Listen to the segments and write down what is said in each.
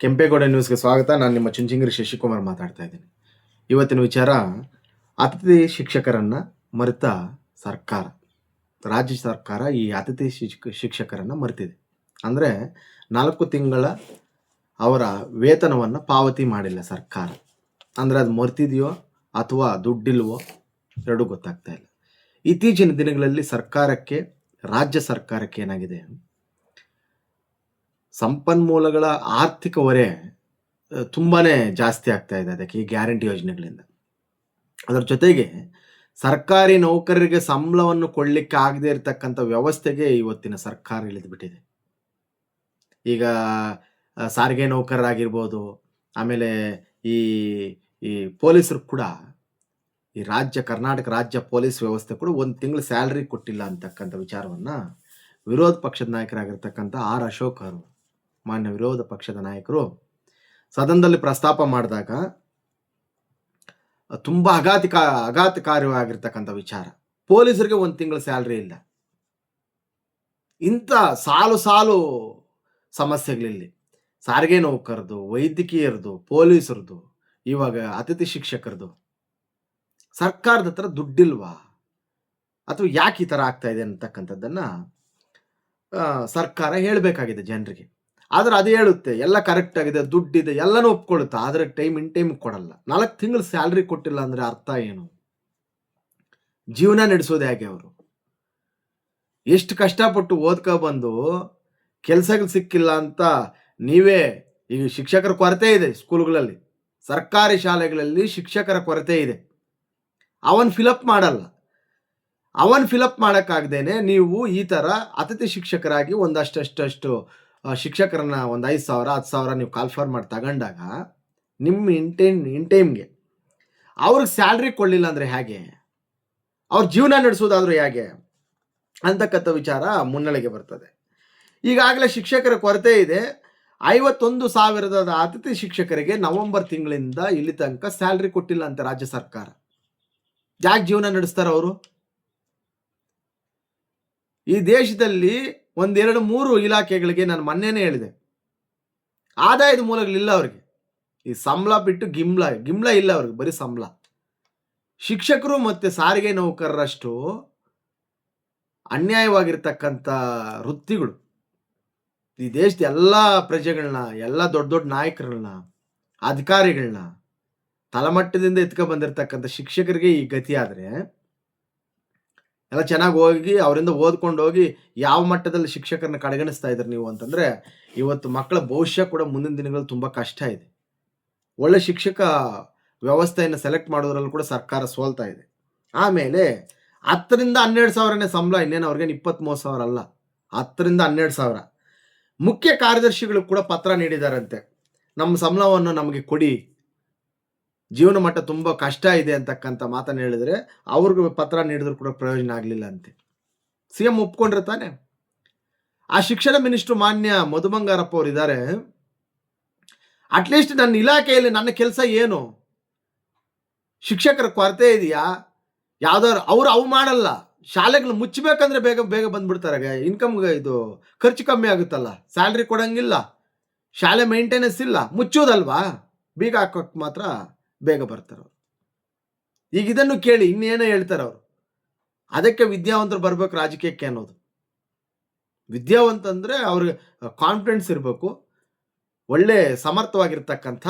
ಕೆಂಪೇಗೌಡ ನ್ಯೂಸ್ಗೆ ಸ್ವಾಗತ. ನಾನು ನಿಮ್ಮ ಚುಂಚನಗಿರಿ ಶಶಿಕುಮಾರ್ ಮಾತಾಡ್ತಾ ಇದ್ದೀನಿ. ಇವತ್ತಿನ ವಿಚಾರ, ಅತಿಥಿ ಶಿಕ್ಷಕರನ್ನ ಮರೆತ ಸರ್ಕಾರ. ರಾಜ್ಯ ಸರ್ಕಾರ ಈ ಅತಿಥಿ ಶಿಕ್ಷಕರನ್ನ ಮರೆತಿದೆ. ಅಂದರೆ 4 ತಿಂಗಳ ಅವರ ವೇತನವನ್ನು ಪಾವತಿ ಮಾಡಿಲ್ಲ ಸರ್ಕಾರ. ಅಂದರೆ ಅದು ಮರ್ತಿದೆಯೋ ಅಥವಾ ದುಡ್ಡಿಲ್ವೋ ಎರಡೂ ಗೊತ್ತಾಗ್ತಾ ಇಲ್ಲ. ಇತ್ತೀಚಿನ ದಿನಗಳಲ್ಲಿ ರಾಜ್ಯ ಸರ್ಕಾರಕ್ಕೆ ಏನಾಗಿದೆ, ಸಂಪನ್ಮೂಲಗಳ ಆರ್ಥಿಕ ಹೊರೆ ತುಂಬಾ ಜಾಸ್ತಿ ಆಗ್ತಾ ಇದೆ ಅದಕ್ಕೆ, ಈ ಗ್ಯಾರಂಟಿ ಯೋಜನೆಗಳಿಂದ. ಅದರ ಜೊತೆಗೆ ಸರ್ಕಾರಿ ನೌಕರರಿಗೆ ಸಂಬಳವನ್ನು ಕೊಡಲಿಕ್ಕೆ ಆಗದೇ ಇರತಕ್ಕಂಥ ವ್ಯವಸ್ಥೆಗೆ ಇವತ್ತಿನ ಸರ್ಕಾರ ಇಳಿದುಬಿಟ್ಟಿದೆ. ಈಗ ಸಾರಿಗೆ ನೌಕರರಾಗಿರ್ಬೋದು, ಆಮೇಲೆ ಈ ಈ ಪೊಲೀಸರು ಕೂಡ, ಈ ಕರ್ನಾಟಕ ರಾಜ್ಯ ಪೊಲೀಸ್ ವ್ಯವಸ್ಥೆ ಕೂಡ 1 ತಿಂಗಳು ಸ್ಯಾಲ್ರಿ ಕೊಟ್ಟಿಲ್ಲ ಅಂತಕ್ಕಂಥ ವಿಚಾರವನ್ನು ವಿರೋಧ ಪಕ್ಷದ ನಾಯಕರಾಗಿರ್ತಕ್ಕಂಥ ಆರ್ ಅಶೋಕ್ ಅವರು, ಮಾನ್ಯ ವಿರೋಧ ಪಕ್ಷದ ನಾಯಕರು ಸದನದಲ್ಲಿ ಪ್ರಸ್ತಾಪ ಮಾಡಿದಾಗ ತುಂಬ ಆಘಾತಕಾರಿಯಾಗಿರ್ತಕ್ಕಂಥ ವಿಚಾರ. ಪೊಲೀಸರಿಗೆ 1 ತಿಂಗಳ ಸ್ಯಾಲ್ರಿ ಇಲ್ಲ. ಇಂಥ ಸಾಲು ಸಮಸ್ಯೆಗಳಿಲ್ಲಿ, ಸಾರಿಗೆ ನೌಕರದು, ವೈದ್ಯಕೀಯರದು, ಪೊಲೀಸರದು, ಇವಾಗ ಅತಿಥಿ ಶಿಕ್ಷಕರದು. ಸರ್ಕಾರದ ಹತ್ರ ದುಡ್ಡಿಲ್ವಾ ಅಥವಾ ಯಾಕೆ ಈ ಥರ ಆಗ್ತಾ ಇದೆ ಅಂತಕ್ಕಂಥದ್ದನ್ನು ಸರ್ಕಾರ ಹೇಳಬೇಕಾಗಿದೆ ಜನರಿಗೆ. ಆದರೆ ಅದು ಹೇಳುತ್ತೆ ಎಲ್ಲ ಕರೆಕ್ಟ್ ಆಗಿದೆ, ದುಡ್ಡಿದೆ, ಎಲ್ಲನೂ ಒಪ್ಕೊಳ್ಳುತ್ತೆ. ಆದರೆ ಇನ್ ಟೈಮ್ ಕೊಡಲ್ಲ. 4 ತಿಂಗಳು ಸ್ಯಾಲ್ರಿ ಕೊಟ್ಟಿಲ್ಲ ಅಂದರೆ ಅರ್ಥ ಏನು? ಜೀವನ ನಡೆಸೋದು ಹೇಗೆ ಅವರು? ಎಷ್ಟು ಕಷ್ಟಪಟ್ಟು ಬಂದು ಕೆಲಸಗಳು ಸಿಕ್ಕಿಲ್ಲ ಅಂತ ನೀವೇ, ಈಗ ಶಿಕ್ಷಕರ ಕೊರತೆ ಇದೆ ಸ್ಕೂಲ್ಗಳಲ್ಲಿ, ಸರ್ಕಾರಿ ಶಾಲೆಗಳಲ್ಲಿ ಶಿಕ್ಷಕರ ಕೊರತೆ ಇದೆ. ಅವನ್ ಫಿಲಪ್ ಮಾಡಲ್ಲ. ಅವನ್ ಫಿಲಪ್ ಮಾಡೋಕ್ಕಾಗ್ದೇನೆ ನೀವು ಈ ಥರ ಅತಿಥಿ ಶಿಕ್ಷಕರಾಗಿ ಒಂದಷ್ಟು ಶಿಕ್ಷಕರನ್ನ ಒಂದು 5,000 10,000 ನೀವು ಕಾಲ್ಫಾರ್ ಮಾಡಿ ತಗೊಂಡಾಗ ನಿಮ್ಮ ಇನ್ ಟೈಮ್ಗೆ ಅವ್ರಿಗೆ ಸ್ಯಾಲ್ರಿ ಕೊಡಲಿಲ್ಲ ಅಂದರೆ ಹೇಗೆ? ಅವ್ರ ಜೀವನ ನಡೆಸೋದಾದ್ರೂ ಹೇಗೆ ಅಂತಕ್ಕಂಥ ವಿಚಾರ ಮುನ್ನೆಲೆಗೆ ಬರ್ತದೆ. ಈಗಾಗಲೇ ಶಿಕ್ಷಕರ ಕೊರತೆ ಇದೆ. 51,000 ಅತಿಥಿ ಶಿಕ್ಷಕರಿಗೆ ನವೆಂಬರ್ ತಿಂಗಳಿಂದ ಇಲ್ಲಿ ತನಕ ಸ್ಯಾಲ್ರಿ ಕೊಟ್ಟಿಲ್ಲ ಅಂತ ರಾಜ್ಯ ಸರ್ಕಾರ. ಯಾಕೆ ಜೀವನ ನಡೆಸ್ತಾರೆ ಅವರು? ಈ ದೇಶದಲ್ಲಿ 1-2-3 ಇಲಾಖೆಗಳಿಗೆ ನಾನು ಮೊನ್ನೆನೇ ಹೇಳಿದೆ, ಆದಾಯದ ಮೂಲಗಳಿಲ್ಲ ಅವ್ರಿಗೆ. ಈ ಸಂಬಳ ಬಿಟ್ಟು ಗಿಮ್ಲ ಇಲ್ಲ ಅವ್ರಿಗೆ, ಬರೀ ಸಂಬಳ. ಶಿಕ್ಷಕರು ಮತ್ತು ಸಾರಿಗೆ ನೌಕರರಷ್ಟು ಅನ್ಯಾಯವಾಗಿರ್ತಕ್ಕಂಥ ವೃತ್ತಿಗಳು ಈ ದೇಶದ ಎಲ್ಲ ಪ್ರಜೆಗಳನ್ನ, ಎಲ್ಲ ದೊಡ್ಡ ನಾಯಕರನ್ನ, ಅಧಿಕಾರಿಗಳನ್ನ, ತಳಮಟ್ಟದಿಂದ ಬಂದಿರತಕ್ಕಂಥ ಶಿಕ್ಷಕರಿಗೆ ಈ ಗತಿ ಆದರೆ, ಎಲ್ಲ ಚೆನ್ನಾಗಿ ಹೋಗಿ ಅವರಿಂದ ಓದ್ಕೊಂಡು ಹೋಗಿ ಯಾವ ಮಟ್ಟದಲ್ಲಿ ಶಿಕ್ಷಕರನ್ನ ಕಡೆಗಣಿಸ್ತಾ ಇದ್ದಾರೆ ನೀವು ಅಂತಂದರೆ, ಇವತ್ತು ಮಕ್ಕಳ ಭವಿಷ್ಯ ಕೂಡ ಮುಂದಿನ ದಿನಗಳಲ್ಲಿ ತುಂಬ ಕಷ್ಟ ಇದೆ. ಒಳ್ಳೆ ಶಿಕ್ಷಕ ವ್ಯವಸ್ಥೆಯನ್ನು ಸೆಲೆಕ್ಟ್ ಮಾಡೋದ್ರಲ್ಲೂ ಕೂಡ ಸರ್ಕಾರ ಸೋಲ್ತಾ ಇದೆ. ಆಮೇಲೆ 10,000-12,000 ಸಂಬಳ, ಇನ್ನೇನು ಅವ್ರಿಗೆ 20,000-30,000 ಅಲ್ಲ, 10,000-12,000. ಮುಖ್ಯ ಕಾರ್ಯದರ್ಶಿಗಳು ಕೂಡ ಪತ್ರ ನೀಡಿದಾರಂತೆ, ನಮ್ಮ ಸಂಬಳವನ್ನು ನಮಗೆ ಕೊಡಿ, ಜೀವನ ಮಟ್ಟ ತುಂಬ ಕಷ್ಟ ಇದೆ ಅಂತಕ್ಕಂಥ ಮಾತನ್ನು ಹೇಳಿದರೆ ಅವ್ರಿಗೆ ಪತ್ರ ನೀಡಿದ್ರು ಕೂಡ ಪ್ರಯೋಜನ ಆಗಲಿಲ್ಲ ಅಂತೆ. CM ಒಪ್ಕೊಂಡ್ರೆ ತಾನೆ. ಆ ಶಿಕ್ಷಣ ಮಿನಿಸ್ಟ್ರು ಮಾನ್ಯ ಮಧು ಬಂಗಾರಪ್ಪ ಅವರು ಇದ್ದಾರೆ. ಅಟ್ಲೀಸ್ಟ್ ನನ್ನ ಇಲಾಖೆಯಲ್ಲಿ ನನ್ನ ಕೆಲಸ ಏನು? ಶಿಕ್ಷಕರ ಕೊರತೆ ಇದೆಯಾ? ಯಾವ್ದಾದ್ರು ಅವು ಮಾಡಲ್ಲ. ಶಾಲೆಗಳು ಮುಚ್ಚಬೇಕಂದ್ರೆ ಬೇಗ ಬಂದ್ಬಿಡ್ತಾರೆ. ಇನ್ಕಮ್ಗೆ ಇದು ಖರ್ಚು ಕಮ್ಮಿ ಆಗುತ್ತಲ್ಲ, ಸ್ಯಾಲ್ರಿ ಕೊಡಂಗಿಲ್ಲ, ಶಾಲೆ ಮೇಂಟೆನೆನ್ಸ್ ಇಲ್ಲ, ಮುಚ್ಚೋದಲ್ವಾ, ಬೀಗ ಹಾಕೋಕೆ ಮಾತ್ರ ಬೇಗ ಬರ್ತಾರೆ ಅವರು. ಈಗ ಇದನ್ನು ಕೇಳಿ ಇನ್ನೇನೋ ಹೇಳ್ತಾರೆ ಅವರು. ಅದಕ್ಕೆ ವಿದ್ಯಾವಂತರು ಬರ್ಬೇಕು ರಾಜಕೀಯಕ್ಕೆ ಅನ್ನೋದು. ವಿದ್ಯಾವಂತ ಅಂದರೆ ಅವ್ರಿಗೆ ಕಾನ್ಫಿಡೆನ್ಸ್ ಇರಬೇಕು, ಒಳ್ಳೆ ಸಮರ್ಥವಾಗಿರ್ತಕ್ಕಂಥ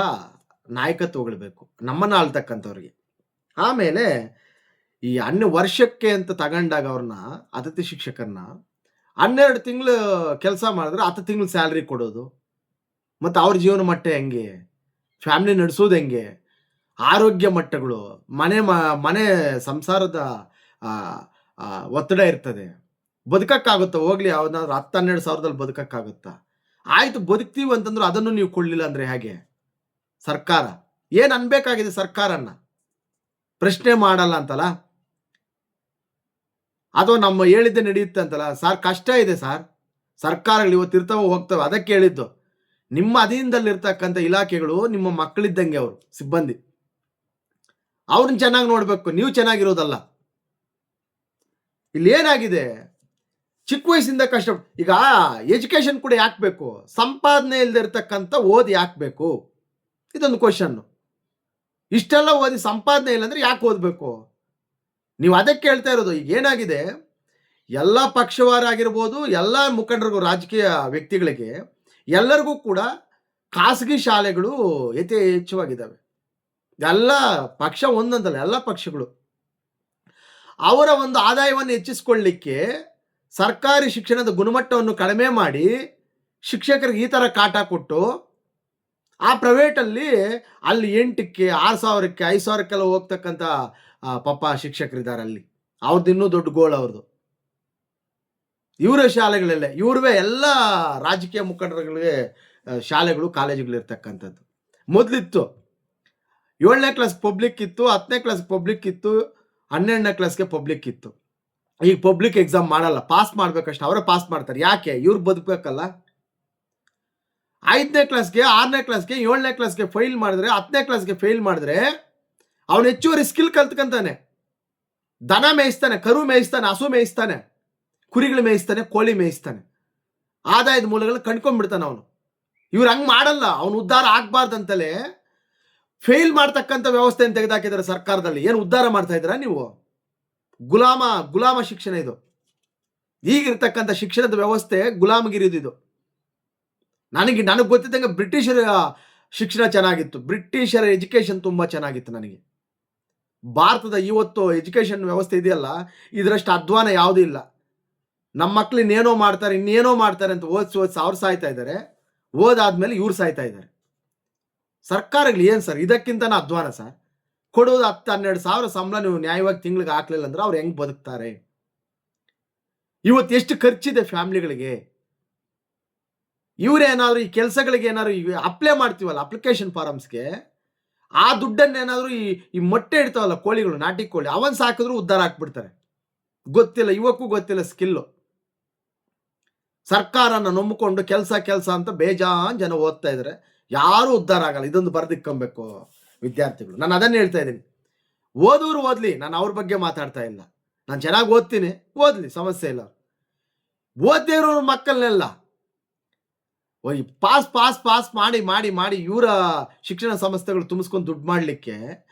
ನಾಯಕತ್ವಗಳು ಬೇಕು ನಮ್ಮನ್ನು ಆಳ್ತಕ್ಕಂಥವ್ರಿಗೆ. ಆಮೇಲೆ ಈ ವರ್ಷಕ್ಕೆ ಅಂತ ತಗೊಂಡಾಗ ಅವ್ರನ್ನ, ಅತಿಥಿ ಶಿಕ್ಷಕರನ್ನ 12 ತಿಂಗಳು ಕೆಲಸ ಮಾಡಿದ್ರೆ 10 ತಿಂಗಳು ಸ್ಯಾಲ್ರಿ ಕೊಡೋದು, ಮತ್ತು ಅವ್ರ ಜೀವನ ಮಟ್ಟ ಹೆಂಗೆ, ಫ್ಯಾಮಿಲಿ ನಡೆಸೋದು ಹೆಂಗೆ, ಆರೋಗ್ಯ ಮಟ್ಟಗಳು, ಮನೆ ಸಂಸಾರದ ಒತ್ತಡ ಇರ್ತದೆ, ಬದುಕಕ್ಕಾಗುತ್ತಾ? ಹೋಗ್ಲಿ, ಯಾವ್ದಾದ್ರು 10-12 ಸಾವಿರದಲ್ಲಿ ಬದುಕಕ್ಕಾಗುತ್ತಾ? ಆಯ್ತು, ಬದುಕ್ತೀವಿ ಅಂತಂದ್ರೆ ಅದನ್ನು ನೀವು ಕೊಡಲಿಲ್ಲ ಅಂದರೆ ಹೇಗೆ? ಸರ್ಕಾರ ಏನು ಅನ್ಬೇಕಾಗಿದೆ? ಸರ್ಕಾರನ್ನ ಪ್ರಶ್ನೆ ಮಾಡಲ್ಲ ಅಂತಲ್ಲ, ಅಥವಾ ನಮ್ಮ ಹೇಳಿದ್ದೆ ನಡೆಯುತ್ತೆ ಅಂತಲ್ಲ. ಸರ್, ಕಷ್ಟ ಇದೆ ಸರ್, ಸರ್ಕಾರಗಳು ಇವತ್ತು ಇರ್ತಾವೆ ಹೋಗ್ತವೆ. ಅದಕ್ಕೆ ಹೇಳಿದ್ದು, ನಿಮ್ಮ ಅಧೀನದಲ್ಲಿರ್ತಕ್ಕಂಥ ಇಲಾಖೆಗಳು ನಿಮ್ಮ ಮಕ್ಕಳಿದ್ದಂಗೆ, ಅವರು ಸಿಬ್ಬಂದಿ, ಅವ್ರನ್ನ ಚೆನ್ನಾಗಿ ನೋಡಬೇಕು, ನೀವು ಚೆನ್ನಾಗಿರೋದಲ್ಲ. ಇಲ್ಲಿ ಏನಾಗಿದೆ, ಚಿಕ್ಕ ವಯಸ್ಸಿಂದ ಕಷ್ಟ. ಈಗ ಎಜುಕೇಶನ್ ಕೂಡ ಯಾಕೆ ಬೇಕು? ಸಂಪಾದನೆ ಇಲ್ಲದೆ ಇರತಕ್ಕಂಥ ಓದಿ ಯಾಕೆ ಬೇಕು? ಇದೊಂದು ಕ್ವಶನ್ನು. ಇಷ್ಟೆಲ್ಲ ಓದಿ ಸಂಪಾದನೆ ಇಲ್ಲ ಅಂದ್ರೆ ಯಾಕೆ ಓದಬೇಕು? ನೀವು ಅದಕ್ಕೆ ಹೇಳ್ತಾ ಇರೋದು. ಈಗ ಏನಾಗಿದೆ, ಎಲ್ಲ ಪಕ್ಷವಾರ ಆಗಿರ್ಬೋದು, ಎಲ್ಲ ಮುಖಂಡರಿಗೂ, ರಾಜಕೀಯ ವ್ಯಕ್ತಿಗಳಿಗೆ ಎಲ್ಲರಿಗೂ ಕೂಡ ಖಾಸಗಿ ಶಾಲೆಗಳು ಯಥೇಚ್ಛವಾಗಿದ್ದಾವೆ. ಎಲ್ಲ ಪಕ್ಷ ಒಂದೊಂದಲ್ಲ, ಎಲ್ಲ ಪಕ್ಷಗಳು ಅವರ ಒಂದು ಆದಾಯವನ್ನು ಹೆಚ್ಚಿಸಿಕೊಳ್ಳಲಿಕ್ಕೆ ಸರ್ಕಾರಿ ಶಿಕ್ಷಣದ ಗುಣಮಟ್ಟವನ್ನು ಕಡಿಮೆ ಮಾಡಿ ಶಿಕ್ಷಕರಿಗೆ ಈ ಥರ ಕಾಟ ಕೊಟ್ಟು ಆ ಪ್ರೈವೇಟಲ್ಲಿ ಅಲ್ಲಿ 8ಕ್ಕೆ 6,000ಕ್ಕೆ 5,000ಕ್ಕೆಲ್ಲ ಹೋಗ್ತಕ್ಕಂಥ ಪಾಪ ಶಿಕ್ಷಕರಿದ್ದಾರೆ ಅಲ್ಲಿ. ಅವ್ರದ್ದು ಇನ್ನೂ ದೊಡ್ಡ ಗೋಲ್ ಅವ್ರದ್ದು. ಇವರ ಶಾಲೆಗಳಲ್ಲೇ ಇವ್ರವೇ ಎಲ್ಲ ರಾಜಕೀಯ ಮುಖಂಡರುಗಳಿಗೆ ಶಾಲೆಗಳು, ಕಾಲೇಜುಗಳು ಇರ್ತಕ್ಕಂಥದ್ದು. ಮೊದಲಿತ್ತು 7ನೇ ಕ್ಲಾಸ್ ಪಬ್ಲಿಕ್ ಇತ್ತು, 10ನೇ ಕ್ಲಾಸ್ ಪಬ್ಲಿಕ್ ಇತ್ತು, 12ನೇ ಕ್ಲಾಸ್ಗೆ ಪಬ್ಲಿಕ್ ಇತ್ತು. ಈಗ ಪಬ್ಲಿಕ್ ಎಕ್ಸಾಮ್ ಮಾಡಲ್ಲ, ಪಾಸ್ ಮಾಡ್ಬೇಕಷ್ಟೆ. ಅವರೇ ಪಾಸ್ ಮಾಡ್ತಾರೆ. ಯಾಕೆ? ಇವ್ರು ಬದುಕಬೇಕಲ್ಲ. 5ನೇ ಕ್ಲಾಸ್ಗೆ, 6ನೇ ಕ್ಲಾಸ್ಗೆ, 7ನೇ ಕ್ಲಾಸ್ಗೆ ಫೇಲ್ ಮಾಡಿದ್ರೆ, 10ನೇ ಕ್ಲಾಸ್ಗೆ ಫೇಲ್ ಮಾಡಿದ್ರೆ ಅವನು ಹೆಚ್ಚುವರಿ ಸ್ಕಿಲ್ ಕಲ್ತ್ಕೊಂತಾನೆ. ದನ ಮೇಯಿಸ್ತಾನೆ, ಕರು ಮೇಯಿಸ್ತಾನೆ, ಹಸು ಮೇಯಿಸ್ತಾನೆ, ಕುರಿಗಳು ಮೇಯಿಸ್ತಾನೆ, ಕೋಳಿ ಮೇಯಿಸ್ತಾನೆ. ಆದಾಯದ ಮೂಲಗಳನ್ನ ಕಂಡ್ಕೊಂಡ್ಬಿಡ್ತಾನೆ ಅವನು. ಇವ್ರು ಹಂಗೆ ಮಾಡಲ್ಲ. ಅವನು ಉದ್ಧಾರ ಆಗ್ಬಾರ್ದಂತಲೇ ಫೇಲ್ ಮಾಡ್ತಕ್ಕಂಥ ವ್ಯವಸ್ಥೆಯನ್ನು ತೆಗೆದಾಕಿದ್ದಾರೆ ಸರ್ಕಾರದಲ್ಲಿ. ಏನು ಉದ್ಧಾರ ಮಾಡ್ತಾ ಇದ್ದೀರಾ ನೀವು? ಗುಲಾಮ ಶಿಕ್ಷಣ ಇದು. ಈಗಿರ್ತಕ್ಕಂಥ ಶಿಕ್ಷಣದ ವ್ಯವಸ್ಥೆ ಗುಲಾಮಗಿರಿದು ಇದು. ನನಗೆ ಗೊತ್ತಿದ್ದಂಗೆ ಬ್ರಿಟಿಷರ ಶಿಕ್ಷಣ ಚೆನ್ನಾಗಿತ್ತು. ಬ್ರಿಟಿಷರ ಎಜುಕೇಶನ್ ತುಂಬ ಚೆನ್ನಾಗಿತ್ತು. ನನಗೆ ಭಾರತದ ಇವತ್ತು ಎಜುಕೇಶನ್ ವ್ಯವಸ್ಥೆ ಇದೆಯಲ್ಲ, ಇದರಷ್ಟು ಅಧ್ವಾನ ಯಾವುದೂ ಇಲ್ಲ. ನಮ್ಮ ಮಕ್ಳು ಇನ್ನೇನೋ ಮಾಡ್ತಾರೆ ಅಂತ ಓದಿಸಿ ಅವ್ರು ಸಾಯ್ತಾ ಇದ್ದಾರೆ. ಓದಾದ್ಮೇಲೆ ಇವ್ರು ಸಾಯ್ತಾ ಇದ್ದಾರೆ. ಸರ್ಕಾರಗಳು ಏನು ಸರ್ ಇದಕ್ಕಿಂತನ ಅಧ್ವಾನ ಸರ್? ಕೊಡೋದು 10-12 ಸಾವಿರ ಸಂಬಳ ನೀವು ನ್ಯಾಯವಾಗಿ ತಿಂಗಳಿಗೆ ಹಾಕ್ಲಿಲ್ಲ ಅಂದ್ರೆ ಅವ್ರು ಹೆಂಗೆ ಬದುಕ್ತಾರೆ? ಇವತ್ತು ಎಷ್ಟು ಖರ್ಚಿದೆ ಫ್ಯಾಮಿಲಿಗಳಿಗೆ? ಇವರೇನಾದ್ರು ಈ ಕೆಲಸಗಳಿಗೆ ಏನಾದ್ರು ಅಪ್ಲೈ ಮಾಡ್ತೀವಲ್ಲ ಅಪ್ಲಿಕೇಶನ್ ಫಾರಮ್ಸ್ಗೆ, ಆ ದುಡ್ಡನ್ನೇನಾದ್ರು ಈ ಮೊಟ್ಟೆ ಇಡ್ತಾವಲ್ಲ ಕೋಳಿಗಳು, ನಾಟಿ ಕೋಳಿ, ಅವನ್ ಸಾಕಿದ್ರು ಉದ್ಧಾರ ಹಾಕ್ಬಿಡ್ತಾರೆ. ಗೊತ್ತಿಲ್ಲ, ಇವಕ್ಕೂ ಗೊತ್ತಿಲ್ಲ ಸ್ಕಿಲ್ಲು. ಸರ್ಕಾರನ ನಂಬಿಕೊಂಡು ಕೆಲಸ ಅಂತ ಬೇಜಾನ್ ಜನ ಓದ್ತಾ ಇದ್ದಾರೆ. ಯಾರು ಉದ್ಧಾರ ಆಗಲ್ಲ. ಇದೊಂದು ಬರೆದಿಕ್ಕೊಬೇಕು ವಿದ್ಯಾರ್ಥಿಗಳು. ನಾನು ಅದನ್ನೇ ಹೇಳ್ತಾ ಇದ್ದೀನಿ. ಓದೋರು ಓದ್ಲಿ, ನಾನು ಅವ್ರ ಬಗ್ಗೆ ಮಾತಾಡ್ತಾ ಇಲ್ಲ. ನಾನು ಚೆನ್ನಾಗಿ ಓದ್ತೀನಿ, ಓದ್ಲಿ, ಸಮಸ್ಯೆ ಇಲ್ಲ. ಓದ್ದೇ ಇರೋರು ಮಕ್ಕಳನ್ನೆಲ್ಲ ಪಾಸ್ ಮಾಡಿ ಇವರ ಶಿಕ್ಷಣ ಸಂಸ್ಥೆಗಳು ತುಂಬಿಸ್ಕೊಂಡು ದುಡ್ಡು ಮಾಡಲಿಕ್ಕೆ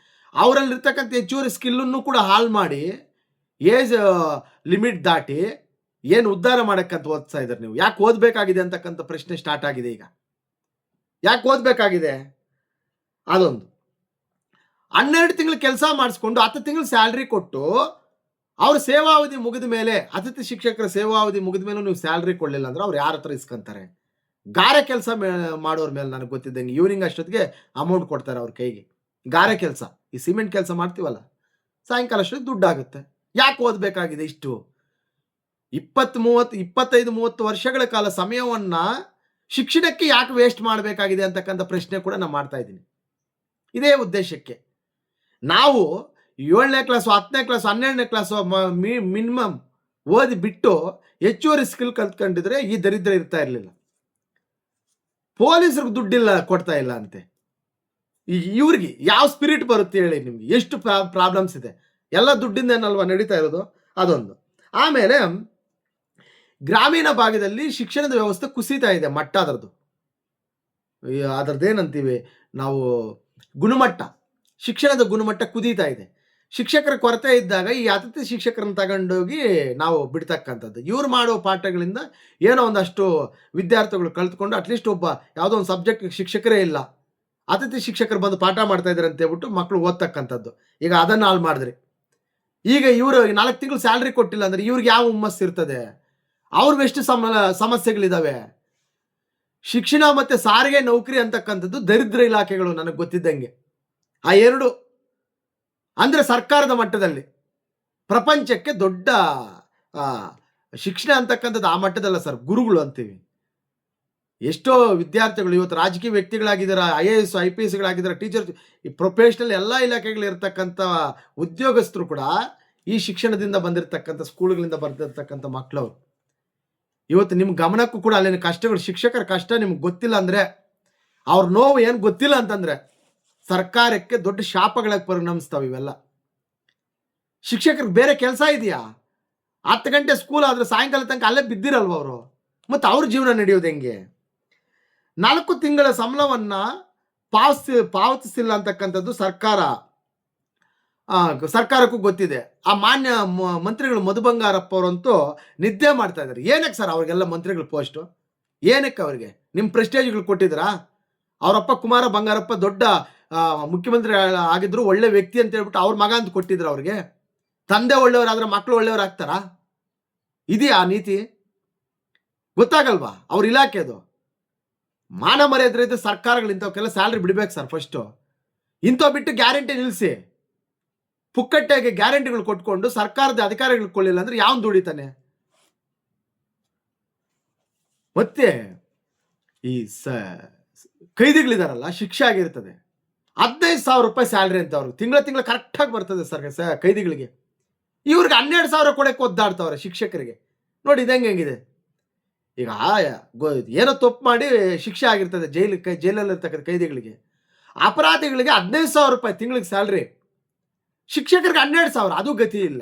ಅವರಲ್ಲಿರ್ತಕ್ಕಂಥ ಹೆಚ್ಚುವರಿ ಸ್ಕಿಲ್ಲನ್ನು ಕೂಡ ಹಾಳು ಮಾಡಿ ಏಜ್ ಲಿಮಿಟ್ ದಾಟಿ ಏನು ಉದ್ಧಾರ ಮಾಡಕ್ಕಂತ ಓದ್ತಾ ಇದ್ದಾರೆ. ನೀವು ಯಾಕೆ ಓದಬೇಕಾಗಿದೆ ಅಂತಕ್ಕಂಥ ಪ್ರಶ್ನೆ ಸ್ಟಾರ್ಟ್ ಆಗಿದೆ ಈಗ. ಯಾಕೆ ಓದಬೇಕಾಗಿದೆ? ಅದೊಂದು 12 ತಿಂಗಳು ಕೆಲಸ ಮಾಡಿಸ್ಕೊಂಡು 10 ತಿಂಗಳು ಸ್ಯಾಲ್ರಿ ಕೊಟ್ಟು ಅವ್ರ ಸೇವಾವಧಿ ಮುಗಿದ ಮೇಲೆ, ಅತಿಥಿ ಶಿಕ್ಷಕರ ಸೇವಾವಧಿ ಮುಗಿದ ಮೇಲೂ ನೀವು ಸ್ಯಾಲ್ರಿ ಕೊಡಲಿಲ್ಲ ಅಂದ್ರೆ ಅವ್ರು ಯಾರ ಹತ್ರ ಇಸ್ಕೊಂತಾರೆ? ಗಾರೆ ಕೆಲಸ ಮಾಡೋರ ಮೇಲೆ ನನಗೆ ಗೊತ್ತಿದ್ದಂಗೆ ಈವ್ನಿಂಗ್ ಅಷ್ಟೊತ್ತಿಗೆ ಅಮೌಂಟ್ ಕೊಡ್ತಾರೆ ಅವ್ರ ಕೈಗೆ. ಗಾರೆ ಕೆಲಸ, ಈ ಸಿಮೆಂಟ್ ಕೆಲಸ ಮಾಡ್ತೀವಲ್ಲ, ಸಾಯಂಕಾಲ ಅಷ್ಟೊತ್ತಿಗೆ ದುಡ್ಡಾಗುತ್ತೆ. ಯಾಕೆ ಓದಬೇಕಾಗಿದೆ ಇಷ್ಟು? 25-30 ವರ್ಷಗಳ ಕಾಲ ಸಮಯವನ್ನ ಶಿಕ್ಷಣಕ್ಕೆ ಯಾಕೆ ವೇಸ್ಟ್ ಮಾಡಬೇಕಾಗಿದೆ ಅಂತಕ್ಕಂಥ ಪ್ರಶ್ನೆ ಕೂಡ ನಾನು ಮಾಡ್ತಾ ಇದ್ದೀನಿ. ಇದೇ ಉದ್ದೇಶಕ್ಕೆ ನಾವು 7ನೇ ಕ್ಲಾಸು, 10ನೇ ಕ್ಲಾಸು, 12ನೇ ಕ್ಲಾಸು ಮಿನಿಮಮ್ ಓದಿ ಬಿಟ್ಟು ಹೆಚ್ಚುವರಿ ಸ್ಕಿಲ್ ಕಲ್ತ್ಕೊಂಡಿದ್ರೆ ಈ ದರಿದ್ರ ಇರ್ತಾ ಇರಲಿಲ್ಲ. ಪೊಲೀಸರಿಗೆ ದುಡ್ಡಿಲ್ಲ, ಕೊಡ್ತಾ ಇಲ್ಲ ಅಂತೆ. ಇವ್ರಿಗೆ ಯಾವ ಸ್ಪಿರಿಟ್ ಬರುತ್ತೆ ಹೇಳಿ? ನಿಮ್ಗೆ ಎಷ್ಟು ಪ್ರಾಬ್ಲಮ್ಸ್ ಇದೆ. ಎಲ್ಲ ದುಡ್ಡಿಂದ ಏನಲ್ವಾ ನಡೀತಾ ಇರೋದು? ಅದೊಂದು. ಆಮೇಲೆ ಗ್ರಾಮೀಣ ಭಾಗದಲ್ಲಿ ಶಿಕ್ಷಣದ ವ್ಯವಸ್ಥೆ ಕುಸಿತಾ ಇದೆ. ಮಟ್ಟ ಅದರದ್ದೇನಂತೀವಿ ನಾವು, ಗುಣಮಟ್ಟ, ಶಿಕ್ಷಣದ ಗುಣಮಟ್ಟ ಕುದೀತಾ ಇದೆ. ಶಿಕ್ಷಕರ ಕೊರತೆ ಇದ್ದಾಗ ಈ ಅತಿಥಿ ಶಿಕ್ಷಕರನ್ನು ತಗೊಂಡೋಗಿ ನಾವು ಬಿಡ್ತಕ್ಕಂಥದ್ದು. ಇವ್ರು ಮಾಡೋ ಪಾಠಗಳಿಂದ ಏನೋ ಒಂದಷ್ಟು ವಿದ್ಯಾರ್ಥಿಗಳು ಕಲ್ತ್ಕೊಂಡು ಅಟ್ಲೀಸ್ಟ್ ಒಬ್ಬ ಯಾವುದೋ ಒಂದು ಸಬ್ಜೆಕ್ಟ್ ಶಿಕ್ಷಕರೇ ಇಲ್ಲ, ಅತಿಥಿ ಶಿಕ್ಷಕರು ಬಂದು ಪಾಠ ಮಾಡ್ತಾ ಇದ್ದಾರೆ ಅಂತ ಹೇಳ್ಬಿಟ್ಟು ಮಕ್ಕಳು ಓದ್ತಕ್ಕಂಥದ್ದು. ಈಗ ಅದನ್ನು ಹಾಳು ಮಾಡಿದ್ರಿ. ಈಗ ಇವರು 4 ತಿಂಗಳು ಸ್ಯಾಲ್ರಿ ಕೊಟ್ಟಿಲ್ಲ ಅಂದ್ರೆ ಇವ್ರಿಗೆ ಯಾವ ಹುಮ್ಮಸ್ಸು ಇರ್ತದೆ? ಅವ್ರಿಗೆ ಎಷ್ಟು ಸಮಸ್ಯೆಗಳಿದಾವೆ. ಶಿಕ್ಷಣ ಮತ್ತೆ ಸಾರಿಗೆ ನೌಕರಿ ಅಂತಕ್ಕಂಥದ್ದು ದರಿದ್ರ ಇಲಾಖೆಗಳು ನನಗೆ ಗೊತ್ತಿದ್ದಂಗೆ. ಆ ಎರಡು ಅಂದ್ರೆ ಸರ್ಕಾರದ ಮಟ್ಟದಲ್ಲಿ ಪ್ರಪಂಚಕ್ಕೆ ದೊಡ್ಡ ಶಿಕ್ಷಣ ಅಂತಕ್ಕಂಥದ್ದು ಆ ಮಟ್ಟದಲ್ಲ ಸರ್, ಗುರುಗಳು ಅಂತೀವಿ. ಎಷ್ಟೋ ವಿದ್ಯಾರ್ಥಿಗಳು ಇವತ್ತು ರಾಜಕೀಯ ವ್ಯಕ್ತಿಗಳಾಗಿದ್ದಾರೆ, IAS IPSಗಳಾಗಿದ್ದಾರೆ, ಟೀಚರ್, ಈ ಪ್ರೊಫೆಷನಲ್ ಎಲ್ಲ ಇಲಾಖೆಗಳಿರ್ತಕ್ಕಂಥ ಉದ್ಯೋಗಸ್ಥರು ಕೂಡ ಈ ಶಿಕ್ಷಣದಿಂದ ಬಂದಿರತಕ್ಕಂಥ ಸ್ಕೂಲ್ಗಳಿಂದ ಬಂದಿರತಕ್ಕಂಥ ಮಕ್ಕಳವರು. ಇವತ್ತು ನಿಮ್ಮ ಗಮನಕ್ಕೂ ಕೂಡ ಅಲ್ಲಿನ ಕಷ್ಟಗಳು, ಶಿಕ್ಷಕರ ಕಷ್ಟ ನಿಮ್ಗೆ ಗೊತ್ತಿಲ್ಲ ಅಂದರೆ, ಅವ್ರ ನೋವು ಏನು ಗೊತ್ತಿಲ್ಲ ಅಂತಂದರೆ ಸರ್ಕಾರಕ್ಕೆ ದೊಡ್ಡ ಶಾಪಗಳಾಗಿ ಪರಿಣಮಿಸ್ತಾವೆ ಇವೆಲ್ಲ. ಶಿಕ್ಷಕರಿಗೆ ಬೇರೆ ಕೆಲಸ ಇದೆಯಾ? 10 ಗಂಟೆ ಸ್ಕೂಲ್ ಆದ್ರೆ ಸಾಯಂಕಾಲ ತನಕ ಅಲ್ಲೇ ಬಿದ್ದಿರಲ್ವ ಅವರು? ಮತ್ತು ಅವ್ರ ಜೀವನ ನಡೆಯೋದು ಹೆಂಗೆ? 4 ತಿಂಗಳ ಸಂಬಳವನ್ನು ಪಾವತಿಸಿಲ್ಲ ಅಂತಕ್ಕಂಥದ್ದು ಸರ್ಕಾರಕ್ಕೂ ಗೊತ್ತಿದೆ. ಆ ಮಾನ್ಯ ಮಂತ್ರಿಗಳು ಮಧು ಬಂಗಾರಪ್ಪ ಅವರಂತೂ ನಿದ್ದೆ ಮಾಡ್ತಾ ಇದ್ದಾರೆ. ಏನಕ್ಕೆ ಸರ್ ಅವ್ರಿಗೆಲ್ಲ ಮಂತ್ರಿಗಳ ಪೋಸ್ಟು? ಏನಕ್ಕೆ ಅವ್ರಿಗೆ? ನಿಮ್ಮ ಪ್ರೆಸ್ಟೇಜ್ಗಳು ಕೊಟ್ಟಿದ್ರಾ? ಅವರಪ್ಪ ಕುಮಾರ ಬಂಗಾರಪ್ಪ ದೊಡ್ಡ ಮುಖ್ಯಮಂತ್ರಿ ಆಗಿದ್ರು, ಒಳ್ಳೆ ವ್ಯಕ್ತಿ ಅಂತ ಹೇಳ್ಬಿಟ್ಟು ಅವ್ರ ಮಗ ಅಂತ ಕೊಟ್ಟಿದ್ರು ಅವ್ರಿಗೆ. ತಂದೆ ಒಳ್ಳೆಯವರಾದ್ರೆ ಮಕ್ಕಳು ಒಳ್ಳೆಯವ್ರು ಆಗ್ತಾರಾ? ಇದೆಯಾ ನೀತಿ? ಗೊತ್ತಾಗಲ್ವಾ ಅವ್ರ ಇಲಾಖೆದು? ಮಾನ ಮರ್ಯಾದೆ ಇದ್ದರೆ ಸರ್ಕಾರಗಳು ಇಂಥವಕ್ಕೆಲ್ಲ ಸ್ಯಾಲ್ರಿ ಬಿಡ್ಬೇಕು ಸರ್ ಫಸ್ಟು. ಇಂಥವು ಬಿಟ್ಟು ಗ್ಯಾರಂಟಿ ನಿಲ್ಲಿಸಿ. ಪುಕ್ಕಟ್ಟೆಗೆ ಗ್ಯಾರಂಟಿಗಳು ಕೊಟ್ಕೊಂಡು ಸರ್ಕಾರದ ಅಧಿಕಾರಿಗಳು ಕೊಳ್ಳಿಲ್ಲ ಅಂದ್ರೆ ಯಾವನ್ ದುಡಿತಾನೆ? ಮತ್ತೆ ಈ ಕೈದಿಗಳಿದಾರಲ್ಲ, ಶಿಕ್ಷೆ ಆಗಿರ್ತದೆ. 15,000 ರೂಪಾಯಿ ಸ್ಯಾಲ್ರಿ ಅಂತ ಅವ್ರಿಗೆ ತಿಂಗಳ ಕರೆಕ್ಟಾಗಿ ಬರ್ತದೆ ಸರ್ ಕೈದಿಗಳಿಗೆ. ಇವ್ರಿಗೆ 12,000 ಕೊಡಕ್ಕೆ ಒದ್ದಾಡ್ತಾವ್ರೆ ಶಿಕ್ಷಕರಿಗೆ. ನೋಡಿ ಇದು ಹೆಂಗಿದೆ. ಈಗ ಏನೋ ತಪ್ಪು ಮಾಡಿ ಶಿಕ್ಷೆ ಆಗಿರ್ತದೆ ಜೈಲಲ್ಲಿರ್ತಕ್ಕಂಥ ಕೈದಿಗಳಿಗೆ. ಅಪರಾಧಿಗಳಿಗೆ 15,000 ರೂಪಾಯಿ ತಿಂಗಳಿಗೆ ಸ್ಯಾಲ್ರಿ, ಶಿಕ್ಷಕರಿಗೆ 12,000. ಅದು ಗತಿ ಇಲ್ಲ.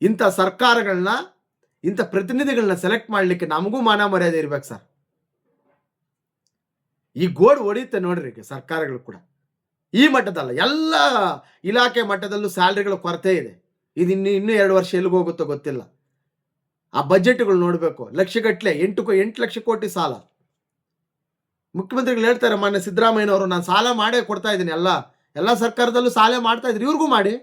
ಇಂಥ ಸರ್ಕಾರಗಳನ್ನ, ಇಂಥ ಪ್ರತಿನಿಧಿಗಳನ್ನ ಸೆಲೆಕ್ಟ್ ಮಾಡಲಿಕ್ಕೆ ನಮಗೂ ಮಾನ ಮರ್ಯಾದೆ ಇರ್ಬೇಕು ಸರ್. ಈ ಗೋಡ್ ಹೊಡೆಯುತ್ತೆ ನೋಡ್ರಿ ಸರ್ಕಾರಗಳು ಕೂಡ. ಈ ಮಟ್ಟದಲ್ಲ, ಎಲ್ಲ ಇಲಾಖೆ ಮಟ್ಟದಲ್ಲೂ ಸ್ಯಾಲ್ರಿಗಳ ಕೊರತೆ ಇದೆ. ಇದು ಇನ್ನೂ 2 ವರ್ಷ ಎಲ್ಲಿಗೆ ಹೋಗುತ್ತೋ ಗೊತ್ತಿಲ್ಲ. ಆ ಬಜೆಟ್ಗಳು ನೋಡಬೇಕು, ಲಕ್ಷಗಟ್ಟಲೆ 8 ಲಕ್ಷ ಕೋಟಿ ಸಾಲ. ಮುಖ್ಯಮಂತ್ರಿಗಳು ಹೇಳ್ತಾರೆ, ಮಾನ್ಯ ಸಿದ್ದರಾಮಯ್ಯನವರು, ನಾನು ಸಾಲ ಮಾಡೇ ಕೊಡ್ತಾ ಇದ್ದೀನಿ, ಎಲ್ಲ ಸರ್ಕಾರದಲ್ಲೂ ಸಾಲ ಮಾಡ್ತಾ ಇದ್ರಿ, ಇವ್ರಿಗೂ ಮಾಡಿ.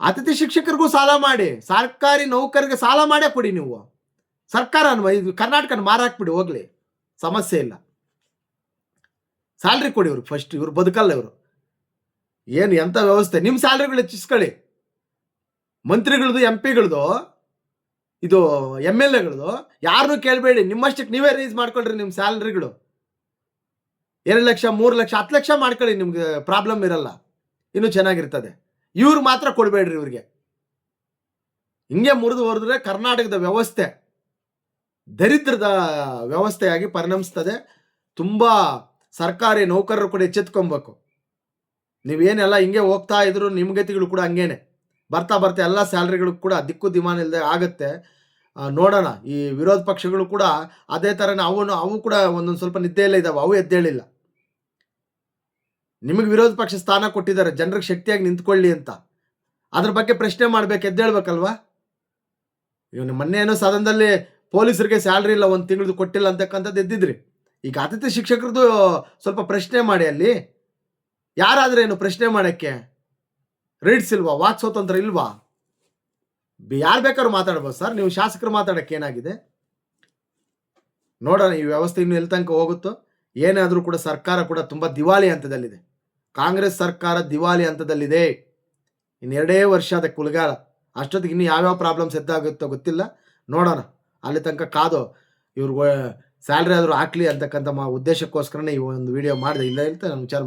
ಅತಿಥಿ ಶಿಕ್ಷಕರಿಗೂ ಸಾಲ ಮಾಡಿ, ಸರ್ಕಾರಿ ನೌಕರಿಗೆ ಸಾಲ ಮಾಡೇ ಕೊಡಿ ನೀವು. ಸರ್ಕಾರ ಇದು ಕರ್ನಾಟಕನ ಮಾರಾಕ್ಬಿಡಿ, ಹೋಗ್ಲಿ, ಸಮಸ್ಯೆ ಇಲ್ಲ. ಸ್ಯಾಲ್ರಿ ಕೊಡಿ ಇವ್ರಿಗೆ ಫಸ್ಟ್. ಇವ್ರು ಬದುಕಲ್ಲ ಇವರು. ಏನು ಎಂಥ ವ್ಯವಸ್ಥೆ? ನಿಮ್ಮ ಸ್ಯಾಲ್ರಿಗಳು ಹೆಚ್ಚಿಸ್ಕೊಳ್ಳಿ. ಮಂತ್ರಿಗಳದು, MP ಗಳದು, ಇದು MLAಗಳದು ಯಾರನ್ನೂ ಕೇಳಬೇಡಿ. ನಿಮ್ಮಷ್ಟಕ್ಕೆ ನೀವೇ ರೈಸ್ ಮಾಡ್ಕೊಳ್ರಿ ನಿಮ್ಮ ಸ್ಯಾಲ್ರಿಗಳು. 2 ಲಕ್ಷ, 3 ಲಕ್ಷ, 10 ಲಕ್ಷ ಮಾಡ್ಕೊಳ್ಳಿ, ನಿಮ್ಗೆ ಪ್ರಾಬ್ಲಮ್ ಇರಲ್ಲ, ಇನ್ನೂ ಚೆನ್ನಾಗಿರ್ತದೆ. ಇವ್ರು ಮಾತ್ರ ಕೊಡಬೇಡ್ರಿ ಇವ್ರಿಗೆ. ಹಿಂಗೆ ಮುರಿದು ಹೊರದ್ರೆ ಕರ್ನಾಟಕದ ವ್ಯವಸ್ಥೆ ದರಿದ್ರದ ವ್ಯವಸ್ಥೆಯಾಗಿ ಪರಿಣಮಿಸ್ತದೆ. ತುಂಬ ಸರ್ಕಾರಿ ನೌಕರರು ಕೂಡ ಎಚ್ಚೆತ್ಕೊಬೇಕು. ನೀವೇನೆಲ್ಲ ಹಿಂಗೆ ಹೋಗ್ತಾ ಇದ್ರು ನಿಮ್ಮ ಗತಿಗಳು ಕೂಡ ಹಂಗೇನೆ. ಬರ್ತಾ ಎಲ್ಲ ಸ್ಯಾಲ್ರಿಗಳು ಕೂಡ ದಿಕ್ಕು ದಿಮಾನ ಇಲ್ಲದೆ ಆಗುತ್ತೆ. ನೋಡೋಣ. ಈ ವಿರೋಧ ಪಕ್ಷಗಳು ಕೂಡ ಅದೇ ಥರನೇ ಅವು ಕೂಡ ಒಂದೊಂದು ಸ್ವಲ್ಪ ನಿದ್ದೆಯಲ್ಲೇ ಇದ್ದಾವೆ, ಅವು ಎದ್ದೇಳಿಲ್ಲ. ನಿಮಗೆ ವಿರೋಧ ಪಕ್ಷ ಸ್ಥಾನ ಕೊಟ್ಟಿದ್ದಾರೆ ಜನರಿಗೆ ಶಕ್ತಿಯಾಗಿ ನಿಂತ್ಕೊಳ್ಳಿ ಅಂತ. ಅದ್ರ ಬಗ್ಗೆ ಪ್ರಶ್ನೆ ಮಾಡ್ಬೇಕು, ಎದ್ದೇಳ್ಬೇಕಲ್ವಾ? ಇವನು ಮೊನ್ನೆ ಏನೋ ಸದನದಲ್ಲಿ ಪೊಲೀಸರಿಗೆ ಸ್ಯಾಲ್ರಿ ಇಲ್ಲ, 1 ತಿಂಗಳದು ಕೊಟ್ಟಿಲ್ಲ ಅಂತಕ್ಕಂಥದ್ದು ಎದ್ದಿದ್ರಿ. ಈಗ ಅತಿಥಿ ಶಿಕ್ಷಕರದು ಸ್ವಲ್ಪ ಪ್ರಶ್ನೆ ಮಾಡಿ. ಅಲ್ಲಿ ಯಾರಾದ್ರೇನು ಪ್ರಶ್ನೆ ಮಾಡೋಕ್ಕೆ ರೈಟ್ಸ್ ಇಲ್ವಾ? ವಾಕ್ ಸ್ವಾತಂತ್ರ್ಯ ಇಲ್ವಾ? ಯಾರು ಬೇಕಾದ್ರೂ ಮಾತಾಡ್ಬೋದು ಸರ್. ನೀವು ಶಾಸಕರು ಮಾತಾಡೋಕ್ಕೆ ಏನಾಗಿದೆ? ನೋಡೋಣ ಈ ವ್ಯವಸ್ಥೆ ಇನ್ನು ಎಲ್ಲಿ ತನಕ ಹೋಗುತ್ತೋ. ಏನಾದರೂ ಕೂಡ ಸರ್ಕಾರ ಕೂಡ ತುಂಬ ದಿವಾಳಿ ಹಂತದಲ್ಲಿದೆ. ಕಾಂಗ್ರೆಸ್ ಸರ್ಕಾರ ದಿವಾಳಿ ಹಂತದಲ್ಲಿದೆ. ಇನ್ನು 2 ವರ್ಷ ಅದಕ್ಕೆ ಕುಲಗಾಲ. ಅಷ್ಟೊತ್ತಿಗೆ ಇನ್ನು ಯಾವ್ಯಾವ ಪ್ರಾಬ್ಲಮ್ಸ್ ಎದ್ದಾಗುತ್ತೋ ಗೊತ್ತಿಲ್ಲ. ನೋಡೋಣ. ಅಲ್ಲಿ ತನಕ ಕಾದು ಇವ್ರಿಗೆ ಸ್ಯಾಲ್ರಿ ಆದರೂ ಹಾಕ್ಲಿ ಅಂತಕ್ಕಂಥ ಉದ್ದೇಶಕ್ಕೋಸ್ಕರನೇ ಈ ಒಂದು ವಿಡಿಯೋ ಮಾಡಿದೆ. ಇಲ್ಲ ನಾನು ವಿಚಾರ